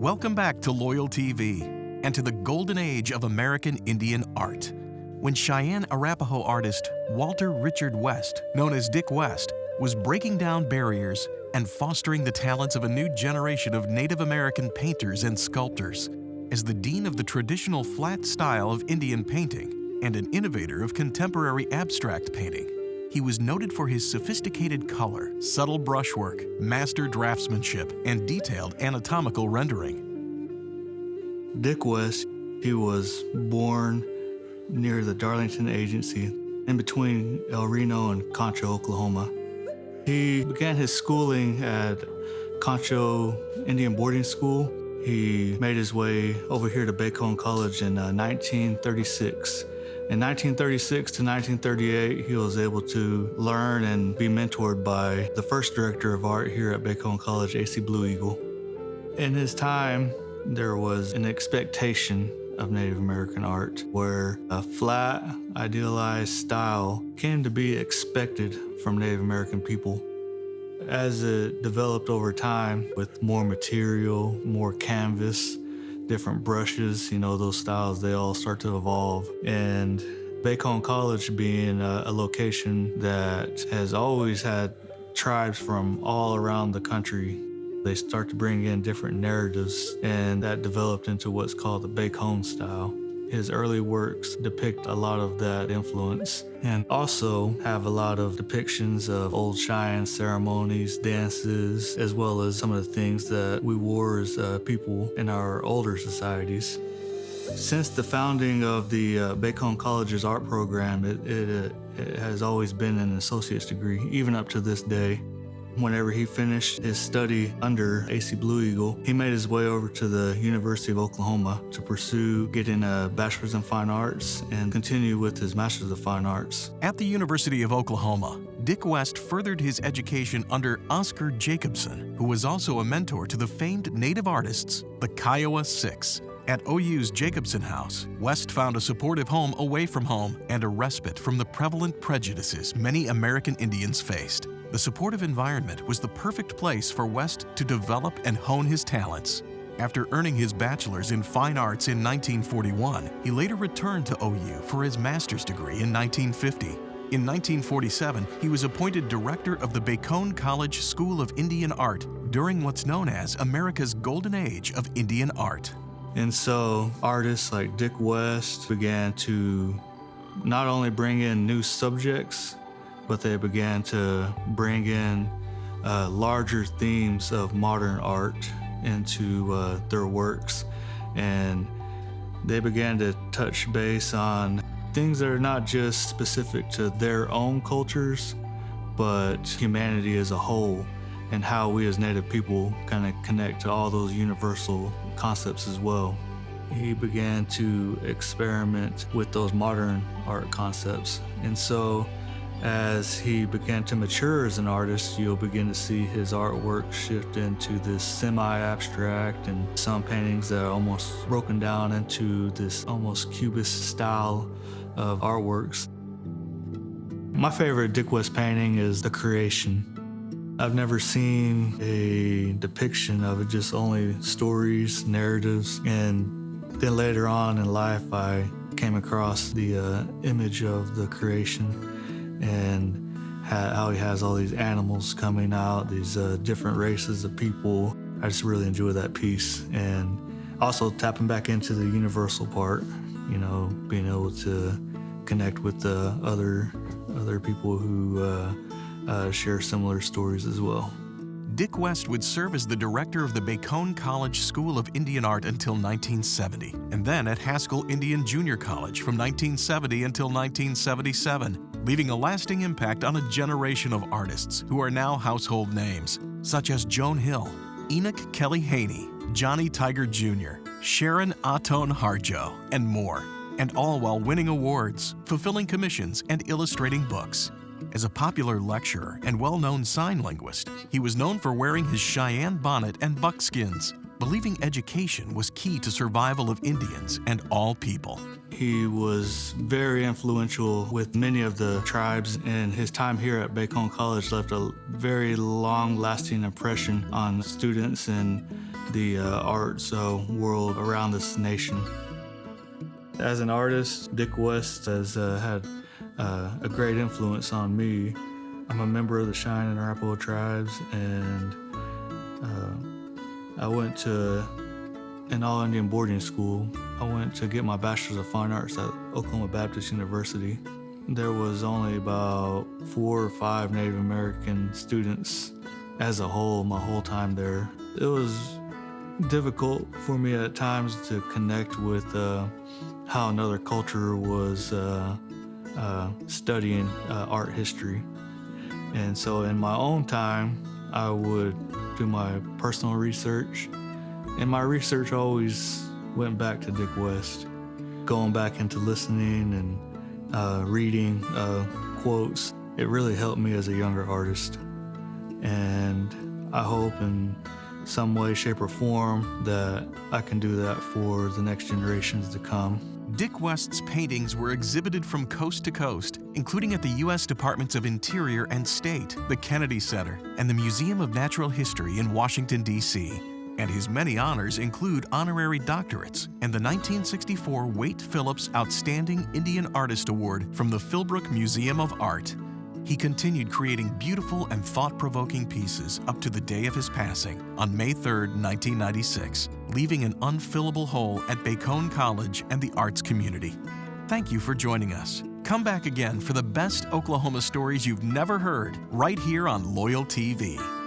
Welcome back to LoyalTV and to the golden age of American Indian art, when Cheyenne Arapaho artist Walter Richard West, known as Dick West, was breaking down barriers and fostering the talents of a new generation of Native American painters and sculptors. As the dean of the traditional flat style of Indian painting and an innovator of contemporary abstract painting, he was noted for his sophisticated color, subtle brushwork, master draftsmanship, and detailed anatomical rendering. Dick West, he was born near the Darlington Agency, in between El Reno and Concho, Oklahoma. He began his schooling at Concho Indian Boarding School. He made his way over here to Bacone College in 1936. In 1936 to 1938, he was able to learn and be mentored by the first director of art here at Bacone College, A.C. Blue Eagle. In his time, there was an expectation of Native American art where a flat, idealized style came to be expected from Native American people. As it developed over time with more material, more canvas, different brushes, those styles, they all start to evolve. And Bacone College being a location that has always had tribes from all around the country, they start to bring in different narratives, and that developed into what's called the Bacone style. His early works depict a lot of that influence and also have a lot of depictions of old Cheyenne ceremonies, dances, as well as some of the things that we wore as people in our older societies. Since the founding of the Bacone College's art program, it has always been an associate's degree, even up to this day. Whenever he finished his study under A.C. Blue Eagle, he made his way over to the University of Oklahoma to pursue getting a Bachelor's in Fine Arts and continue with his Master's of Fine Arts. At the University of Oklahoma, Dick West furthered his education under Oscar Jacobson, who was also a mentor to the famed Native artists, the Kiowa Six. At OU's Jacobson House, West found a supportive home away from home and a respite from the prevalent prejudices many American Indians faced. The supportive environment was the perfect place for West to develop and hone his talents. After earning his bachelor's in fine arts in 1941, he later returned to OU for his master's degree in 1950. In 1947, he was appointed director of the Bacone College School of Indian Art during what's known as America's golden age of Indian art. And so artists like Dick West began to not only bring in new subjects, but they began to bring in larger themes of modern art into their works. And they began to touch base on things that are not just specific to their own cultures, but humanity as a whole, and how we as Native people kind of connect to all those universal concepts as well. He began to experiment with those modern art concepts. And so as he began to mature as an artist, you'll begin to see his artwork shift into this semi-abstract, and some paintings that are almost broken down into this almost cubist style of artworks. My favorite Dick West painting is The Creation. I've never seen a depiction of it, just only stories, narratives, and then later on in life I came across the image of the creation and how he has all these animals coming out, these different races of people. I just really enjoy that piece. And also tapping back into the universal part, being able to connect with the other people who share similar stories as well. Dick West would serve as the director of the Bacone College School of Indian Art until 1970, and then at Haskell Indian Junior College from 1970 until 1977, leaving a lasting impact on a generation of artists who are now household names, such as Joan Hill, Enoch Kelly Haney, Johnny Tiger Jr., Sharon Aton Harjo, and more, and all while winning awards, fulfilling commissions, and illustrating books. As a popular lecturer and well-known sign linguist, he was known for wearing his Cheyenne bonnet and buckskins, believing education was key to survival of Indians and all people. He was very influential with many of the tribes, and his time here at Bacone College left a very long-lasting impression on students and the arts world around this nation. As an artist, Dick West has had a great influence on me. I'm a member of the Cheyenne and Arapaho tribes, and I went to an all-Indian boarding school. I went to get my Bachelor's of Fine Arts at Oklahoma Baptist University. There was only about 4 or 5 Native American students as a whole, my whole time there. It was difficult for me at times to connect with how another culture was studying art history. And so in my own time, I would do my personal research, and my research always went back to Dick West. Going back into listening and reading quotes, it really helped me as a younger artist. And I hope in some way, shape, or form that I can do that for the next generations to come. Dick West's paintings were exhibited from coast to coast, including at the U.S. Departments of Interior and State, the Kennedy Center, and the Museum of Natural History in Washington, D.C. And his many honors include honorary doctorates and the 1964 Wade Phillips Outstanding Indian Artist Award from the Philbrook Museum of Art. He continued creating beautiful and thought-provoking pieces up to the day of his passing on May 3, 1996, leaving an unfillable hole at Bacone College and the arts community. Thank you for joining us. Come back again for the best Oklahoma stories you've never heard, right here on LoyalTV.